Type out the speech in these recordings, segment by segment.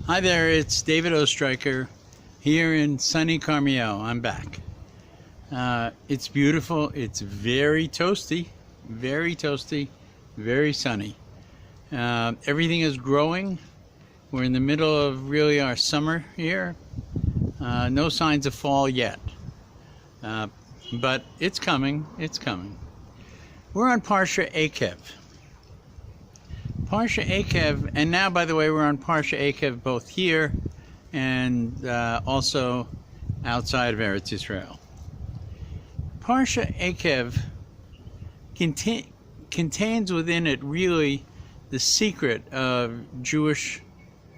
Hi there, it's David Ostriker here in sunny Karmiel. I'm back. It's beautiful. It's very toasty, very sunny. Everything is growing. We're in the middle of really our summer here. No signs of fall yet, but it's coming. It's coming. We're on Parsha EIKEV. Parsha EIKEV, and now, by the way, we're on Parsha EIKEV both here and also outside of Eretz Yisrael. Parsha EIKEV contains within it really the secret of Jewish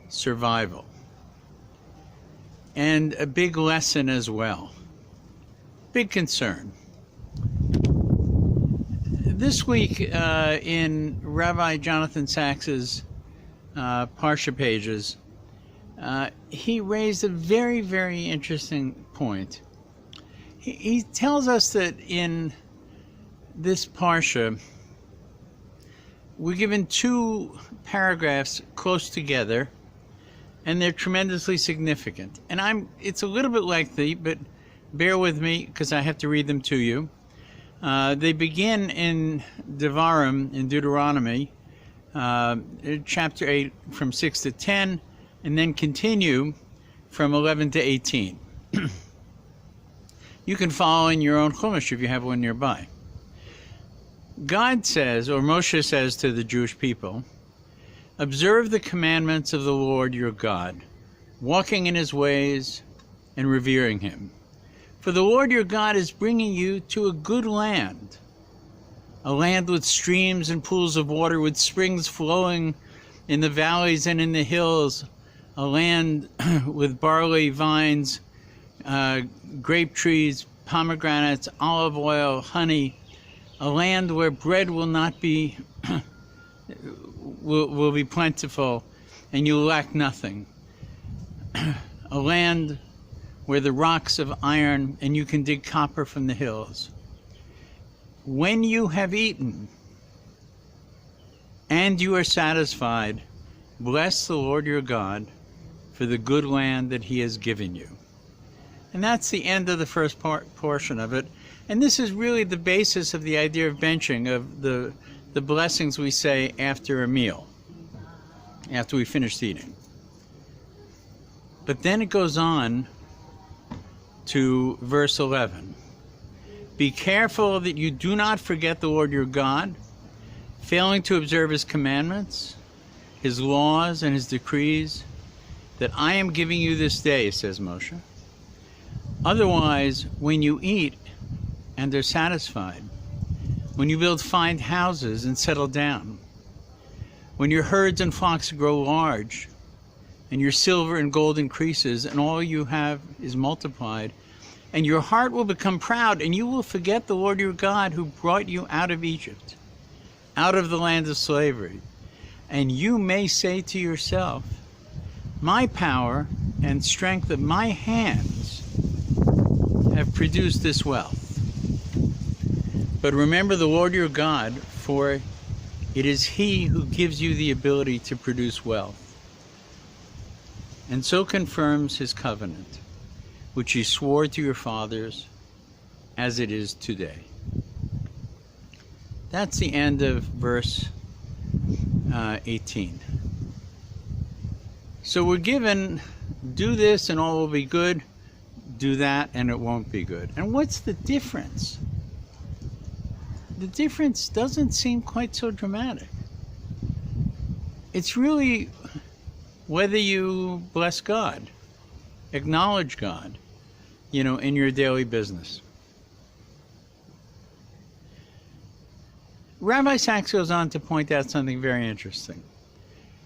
survival and a big lesson as well, big concern. This week in Rabbi Jonathan Sacks's Parsha pages, he raised a very interesting point. He tells us that in this Parsha, we're given two paragraphs close together, and they're tremendously significant. And it's a little bit lengthy, but bear with me because I have to read them to you. They begin in Devarim, in Deuteronomy, chapter 8 from 6 to 10, and then continue from 11 to 18. You can follow in your own Chumash if you have one nearby. God says, or Moshe says to the Jewish people, "Observe the commandments of the Lord your God, walking in his ways and revering him. For the Lord your God is bringing you to a good land, a land with streams and pools of water, with springs flowing in the valleys and in the hills, a land with barley, vines, grape trees, pomegranates, olive oil, honey, a land where bread will not be will be plentiful and you lack nothing, a land where the rocks of iron and you can dig copper from the hills. When you have eaten and you are satisfied, bless the Lord your God for the good land that he has given you." And that's the end of the first portion of it. And this is really the basis of the idea of benching, of the blessings we say after a meal, after we finish eating. But then it goes on to verse 11. "Be careful that you do not forget the Lord your God, failing to observe his commandments, his laws, and his decrees, that I am giving you this day," says Moshe. "Otherwise, when you eat and are satisfied, when you build fine houses and settle down, when your herds and flocks grow large, and your silver and gold increases, and all you have is multiplied, and your heart will become proud, and you will forget the Lord your God who brought you out of Egypt, out of the land of slavery. And you may say to yourself, my power and strength of my hands have produced this wealth. But remember the Lord your God, for it is he who gives you the ability to produce wealth, and so confirms his covenant, which he swore to your fathers, as it is today." That's the end of verse 18. So we're given, do this and all will be good, do that and it won't be good. And what's the difference? The difference doesn't seem quite so dramatic. It's really whether you bless God, acknowledge God, in your daily business. Rabbi Sacks goes on to point out something very interesting.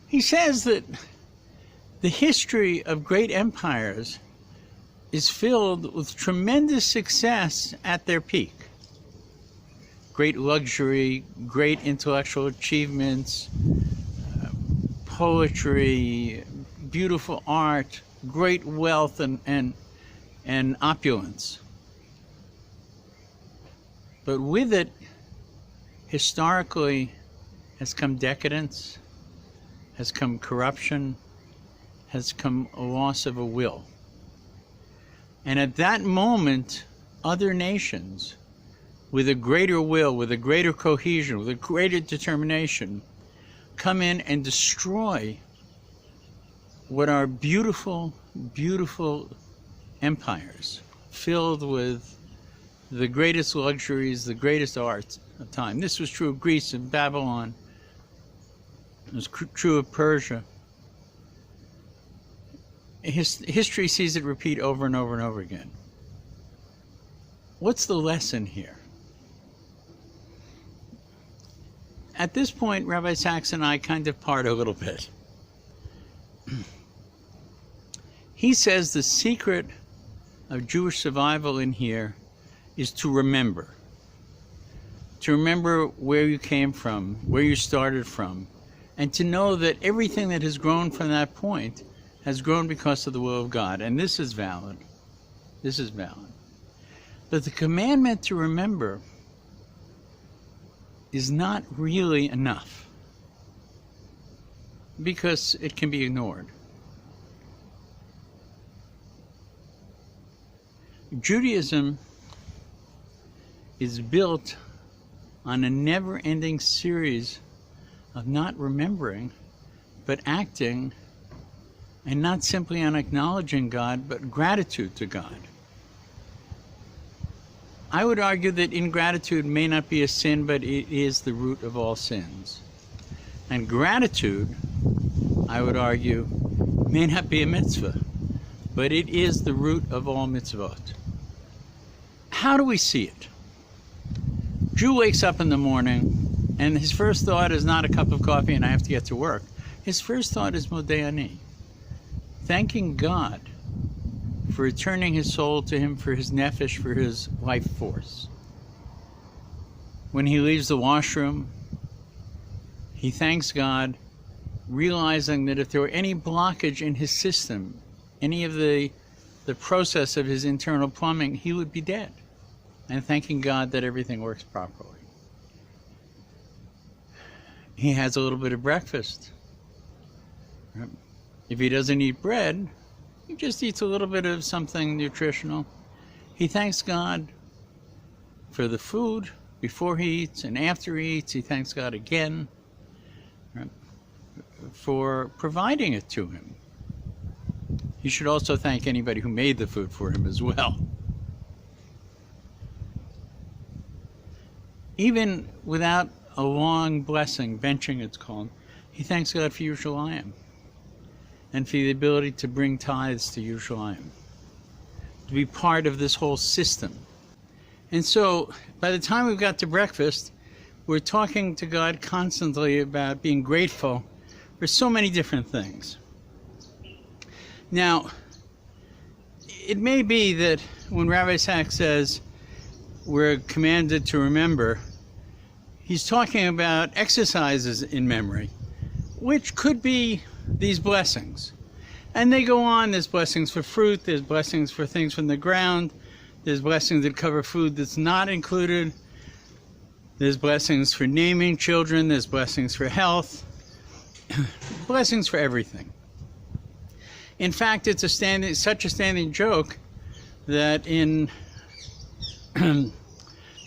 He says that the history of great empires is filled with tremendous success at their peak. Great luxury, great intellectual achievements, poetry, beautiful art, great wealth and opulence. But with it, historically, has come decadence, has come corruption, has come a loss of a will. And at that moment, other nations with a greater will, with a greater cohesion, with a greater determination, come in and destroy what are beautiful, beautiful empires filled with the greatest luxuries, the greatest arts of time. This was true of Greece and Babylon. It was true of Persia. History sees it repeat over and over and over again. What's the lesson here? At this point, Rabbi Sachs and I kind of part a little bit. He says the secret of Jewish survival in here is to remember. To remember where you came from, where you started from, and to know that everything that has grown from that point has grown because of the will of God. And this is valid. This is valid. But the commandment to remember is not really enough, because it can be ignored. Judaism is built on a never-ending series of not remembering, but acting, and not simply on acknowledging God, but gratitude to God. I would argue that ingratitude may not be a sin, but it is the root of all sins. And gratitude, I would argue, may not be a mitzvah, but it is the root of all mitzvot. How do we see it? Jew wakes up in the morning, and his first thought is not a cup of coffee and I have to get to work. His first thought is Modeh Ani, thanking God for returning his soul to him, for his nefesh, for his life force. When he leaves the washroom, he thanks God, realizing that if there were any blockage in his system, any of the process of his internal plumbing, he would be dead. And thanking God that everything works properly. He has a little bit of breakfast. If he doesn't eat bread, he just eats a little bit of something nutritional. He thanks God for the food before he eats, and after he eats, he thanks God again for providing it to him. He should also thank anybody who made the food for him as well. Even without a long blessing, benching it's called, he thanks God for Yerushalayim and for the ability to bring tithes to Yerushalayim, to be part of this whole system. And so, by the time we've got to breakfast, we're talking to God constantly about being grateful for so many different things. Now, it may be that when Rabbi Sachs says we're commanded to remember, he's talking about exercises in memory, which could be these blessings. And they go on. There's blessings for fruit, there's blessings for things from the ground, there's blessings that cover food that's not included, there's blessings for naming children, there's blessings for health, blessings for everything. In fact, it's such a standing joke that in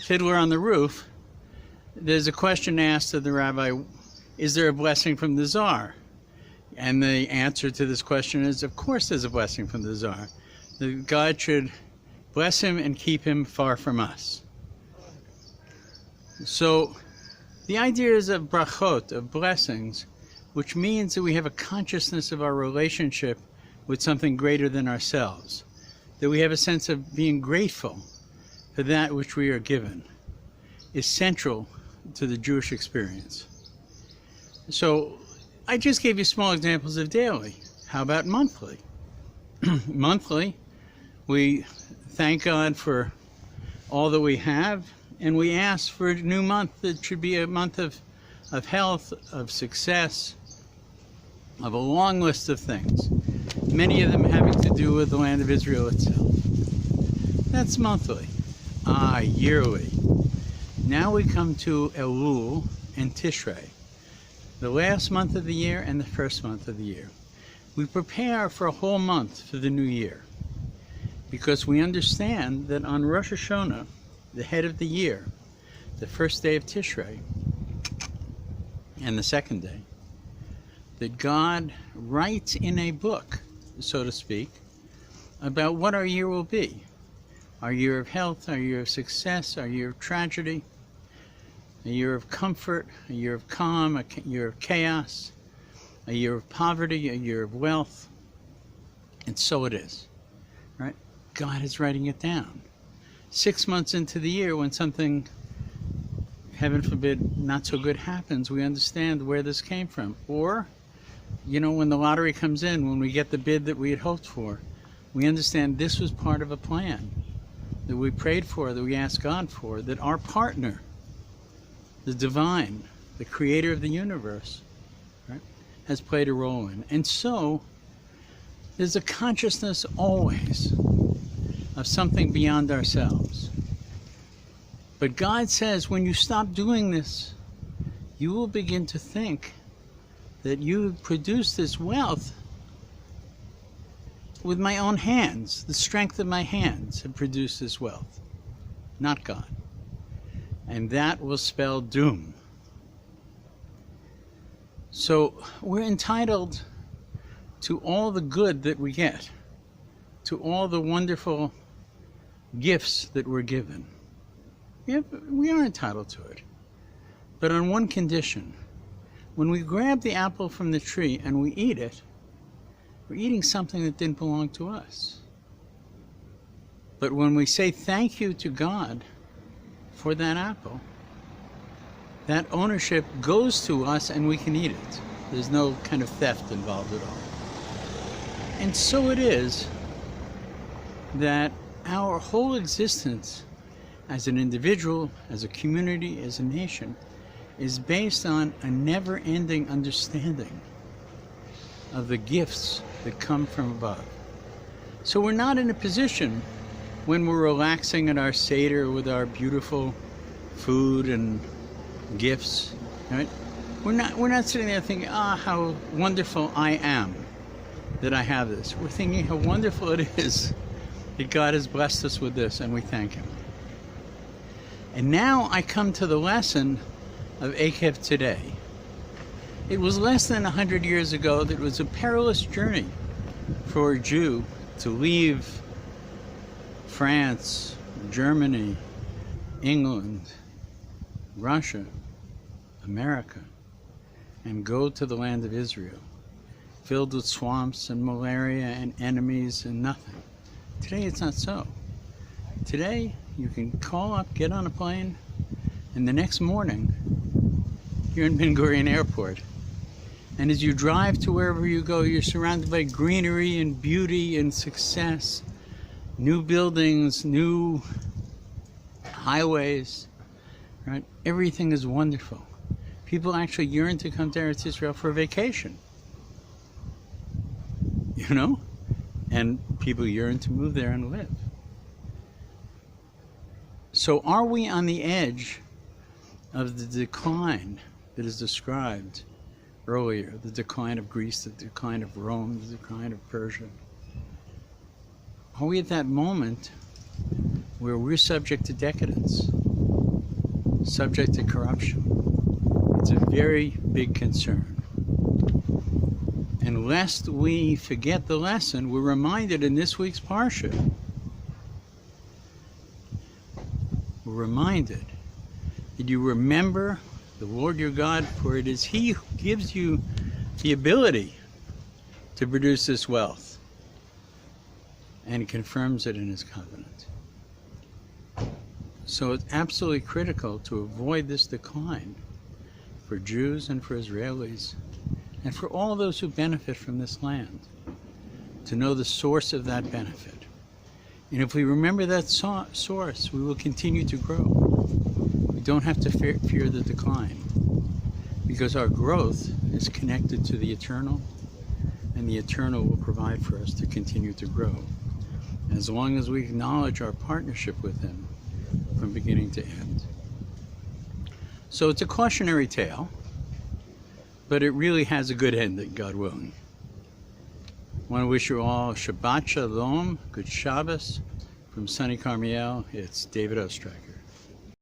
Fiddler on the Roof, there's a question asked of the rabbi, is there a blessing from the Tsar? And the answer to this question is, of course there's a blessing from the Tsar. That God should bless him and keep him far from us. So the idea is of brachot, of blessings, which means that we have a consciousness of our relationship with something greater than ourselves, that we have a sense of being grateful for that which we are given, is central to the Jewish experience. So I just gave you small examples of daily. How about monthly? Monthly, we thank God for all that we have, and we ask for a new month that should be a month of health, of success, of a long list of things, many of them having to do with the land of Israel itself. That's monthly. Yearly. Now we come to Elul and Tishrei, the last month of the year and the first month of the year. We prepare for a whole month for the new year because we understand that on Rosh Hashanah, the head of the year, the first day of Tishrei, and the second day, that God writes in a book, so to speak, about what our year will be. Our year of health, our year of success, our year of tragedy, a year of comfort, a year of calm, a year of chaos, a year of poverty, a year of wealth. And so it is, right? God is writing it down. 6 months into the year, when something, heaven forbid, not so good happens, we understand where this came from. Or, you know, when the lottery comes in, when we get the bid that we had hoped for, we understand this was part of a plan that we prayed for, that we asked God for, that our partner, the divine, the creator of the universe, right, has played a role in. And so, there's a consciousness always of something beyond ourselves. But God says, when you stop doing this, you will begin to think that you produce this wealth with my own hands. The strength of my hands have produced this wealth, not God. And that will spell doom. So we're entitled to all the good that we get, to all the wonderful gifts that we're given. We are entitled to it, but on one condition. When we grab the apple from the tree and we eat it, we're eating something that didn't belong to us. But when we say thank you to God for that apple, that ownership goes to us and we can eat it. There's no kind of theft involved at all. And so it is that our whole existence as an individual, as a community, as a nation, is based on a never-ending understanding of the gifts that come from above. So we're not in a position when we're relaxing at our Seder with our beautiful food and gifts, right? We're not sitting there thinking, how wonderful I am that I have this. We're thinking how wonderful it is that God has blessed us with this, and we thank Him. And now I come to the lesson of EIKEV today. It was less than 100 years ago that it was a perilous journey for a Jew to leave France, Germany, England, Russia, America, and go to the land of Israel, filled with swamps and malaria and enemies and nothing. Today it's not so. Today you can call up, get on a plane, and the next morning you're in Ben Gurion Airport. And as you drive to wherever you go, you're surrounded by greenery and beauty and success, new buildings, new highways, right? Everything is wonderful. People actually yearn to come to Eretz Israel for a vacation, you know? And people yearn to move there and live. So are we on the edge of the decline that is described earlier, the decline of Greece, the decline of Rome, the decline of Persia? Are we at that moment where we're subject to decadence, subject to corruption? It's a very big concern. And lest we forget the lesson, we're reminded in this week's Parsha, we're reminded that you remember the Lord your God, for it is He who gives you the ability to produce this wealth, and confirms it in His covenant. So it's absolutely critical to avoid this decline for Jews and for Israelis and for all those who benefit from this land, to know the source of that benefit. And if we remember that source, we will continue to grow. We don't have to fear the decline, because our growth is connected to the eternal, and the eternal will provide for us to continue to grow, as long as we acknowledge our partnership with Him from beginning to end. So it's a cautionary tale, but it really has a good ending, God willing. want to wish you all Shabbat Shalom, good Shabbos. From sunny Karmiel, it's David Ostriker.